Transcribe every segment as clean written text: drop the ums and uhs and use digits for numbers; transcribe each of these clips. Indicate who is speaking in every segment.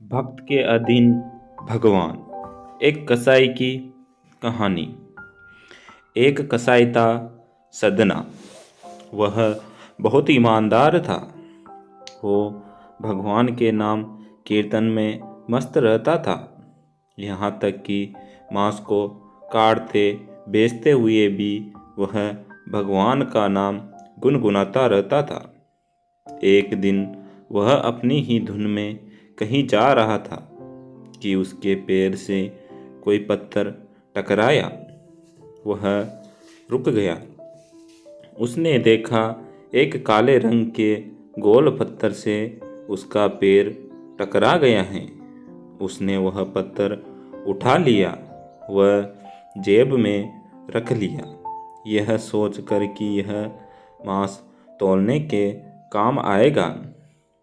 Speaker 1: भक्त के अधीन भगवान। एक कसाई की कहानी। एक कसाई था सदना। वह बहुत ईमानदार था। वो भगवान के नाम कीर्तन में मस्त रहता था। यहाँ तक कि मांस को काटते बेचते हुए भी वह भगवान का नाम गुनगुनाता रहता था। एक दिन वह अपनी ही धुन में कहीं जा रहा था कि उसके पैर से कोई पत्थर टकराया। वह रुक गया। उसने देखा एक काले रंग के गोल पत्थर से उसका पैर टकरा गया है। उसने वह पत्थर उठा लिया, वह जेब में रख लिया, यह सोचकर कि यह मांस तौलने के काम आएगा।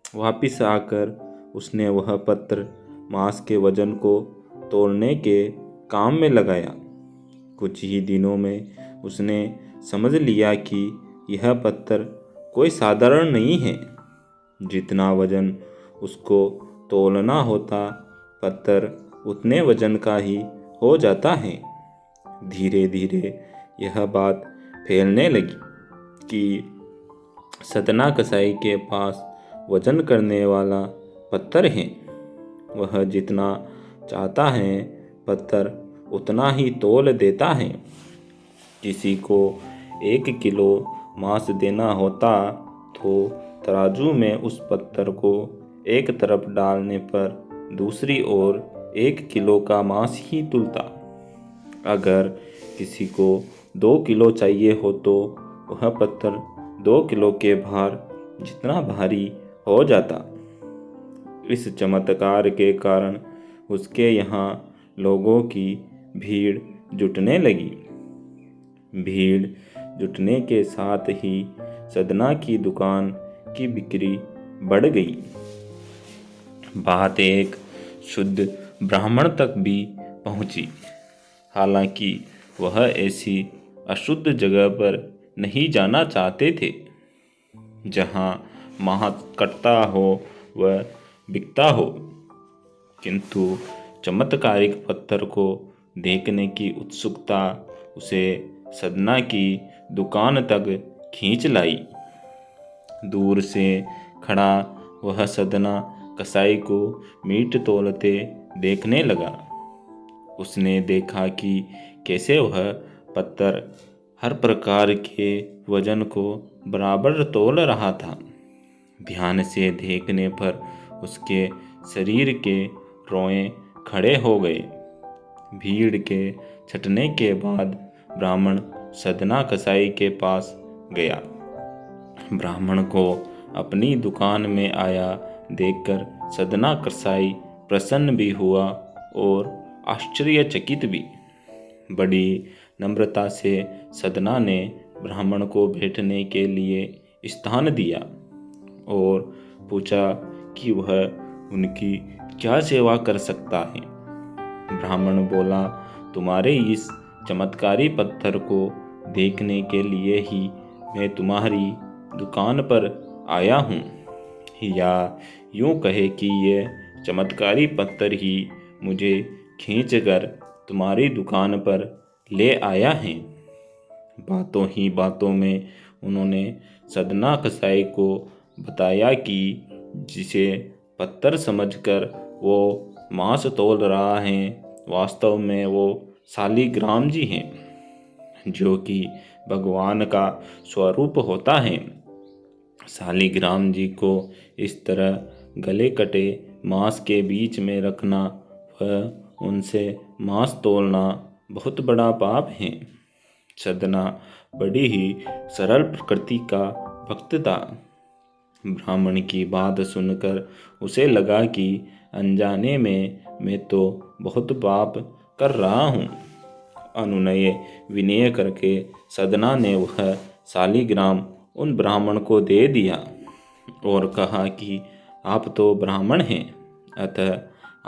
Speaker 1: वापिस आकर उसने वह पत्थर मांस के वजन को तौलने के काम में लगाया। कुछ ही दिनों में उसने समझ लिया कि यह पत्थर कोई साधारण नहीं है। जितना वजन उसको तौलना होता, पत्थर उतने वजन का ही हो जाता है। धीरे धीरे यह बात फैलने लगी कि सतना कसाई के पास वजन करने वाला पत्थर है। वह जितना चाहता है पत्थर उतना ही तौल देता है। किसी को 1 किलो मांस देना होता तो तराजू में उस पत्थर को एक तरफ डालने पर दूसरी ओर 1 किलो का मांस ही तुलता। अगर किसी को 2 किलो चाहिए हो तो वह पत्थर 2 किलो के भार जितना भारी हो जाता। इस चमत्कार के कारण उसके यहाँ लोगों की भीड़ जुटने लगी। भीड़ जुटने के साथ ही सदना की दुकान की बिक्री बढ़ गई। बात एक शुद्ध ब्राह्मण तक भी पहुंची। हालांकि वह ऐसी अशुद्ध जगह पर नहीं जाना चाहते थे जहां मांस कटता हो व बिकता हो, किंतु चमत्कारिक पत्थर को देखने की उत्सुकता उसे सदना की दुकान तक खींच लाई। दूर से खड़ा वह सदना कसाई को मीट तौलते देखने लगा। उसने देखा कि कैसे वह पत्थर हर प्रकार के वजन को बराबर तौल रहा था। ध्यान से देखने पर उसके शरीर के रोए खड़े हो गए। भीड़ के छटने के बाद ब्राह्मण सदना कसाई के पास गया। ब्राह्मण को अपनी दुकान में आया देखकर सदना कसाई प्रसन्न भी हुआ और आश्चर्यचकित भी। बड़ी नम्रता से सदना ने ब्राह्मण को बैठने के लिए स्थान दिया और पूछा कि वह उनकी क्या सेवा कर सकता है। ब्राह्मण बोला, तुम्हारे इस चमत्कारी पत्थर को देखने के लिए ही मैं तुम्हारी दुकान पर आया हूँ, या यूँ कहे कि यह चमत्कारी पत्थर ही मुझे खींचकर तुम्हारी दुकान पर ले आया है। बातों ही बातों में उन्होंने सदना कसाई को बताया कि जिसे पत्थर समझकर वो मांस तौल रहा है, वास्तव में वो शालिग्राम जी हैं, जो कि भगवान का स्वरूप होता है। शालिग्राम जी को इस तरह गले कटे मांस के बीच में रखना व उनसे मांस तौलना बहुत बड़ा पाप है। सदना बड़ी ही सरल प्रकृति का भक्त था। ब्राह्मण की बात सुनकर उसे लगा कि अनजाने में मैं तो बहुत पाप कर रहा हूँ। अनुनय विनय करके सदना ने वह शालिग्राम उन ब्राह्मण को दे दिया और कहा कि आप तो ब्राह्मण हैं, अतः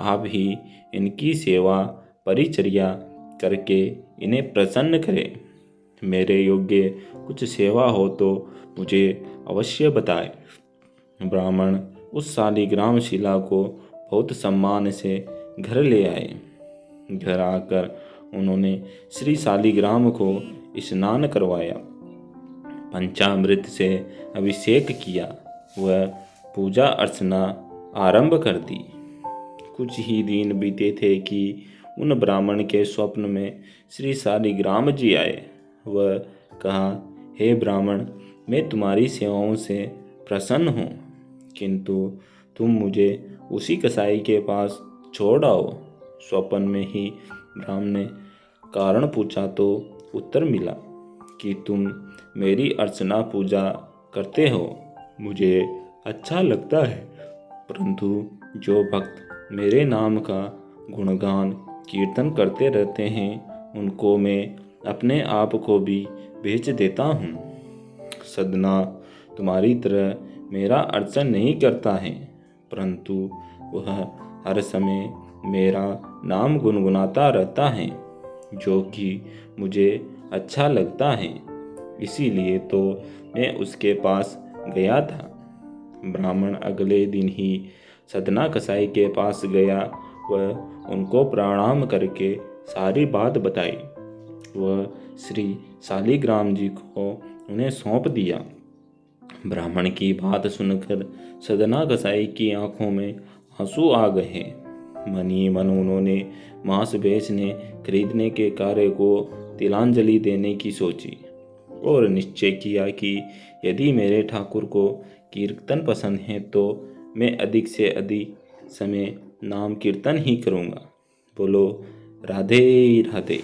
Speaker 1: आप ही इनकी सेवा परिचर्या करके इन्हें प्रसन्न करें। मेरे योग्य कुछ सेवा हो तो मुझे अवश्य बताएं। ब्राह्मण उस शालिग्राम शिला को बहुत सम्मान से घर ले आए। घर आकर उन्होंने श्री शालिग्राम को स्नान करवाया, पंचामृत से अभिषेक किया, वह पूजा अर्चना आरंभ कर दी। कुछ ही दिन बीते थे कि उन ब्राह्मण के स्वप्न में श्री शालिग्राम जी आए। वह कहा, हे ब्राह्मण, मैं तुम्हारी सेवाओं से प्रसन्न हूँ, किंतु तुम मुझे उसी कसाई के पास छोड़ आओ। स्वप्न में ही ब्राह्मण ने कारण पूछा तो उत्तर मिला कि तुम मेरी अर्चना पूजा करते हो, मुझे अच्छा लगता है, परंतु जो भक्त मेरे नाम का गुणगान कीर्तन करते रहते हैं उनको मैं अपने आप को भी बेच देता हूँ। सदना तुम्हारी तरह मेरा अर्चन नहीं करता है, परंतु वह हर समय मेरा नाम गुनगुनाता रहता है, जो कि मुझे अच्छा लगता है, इसीलिए तो मैं उसके पास गया था। ब्राह्मण अगले दिन ही सदना कसाई के पास गया। वह उनको प्रणाम करके सारी बात बताई। वह श्री शालिग्राम जी को उन्हें सौंप दिया। ब्राह्मण की बात सुनकर सदना कसाई की आंखों में आंसू आ गए। मन ही मन उन्होंने मांस बेचने खरीदने के कार्य को तिलांजलि देने की सोची और निश्चय किया कि यदि मेरे ठाकुर को कीर्तन पसंद है तो मैं अधिक से अधिक समय नाम कीर्तन ही करूँगा। बोलो राधे राधे।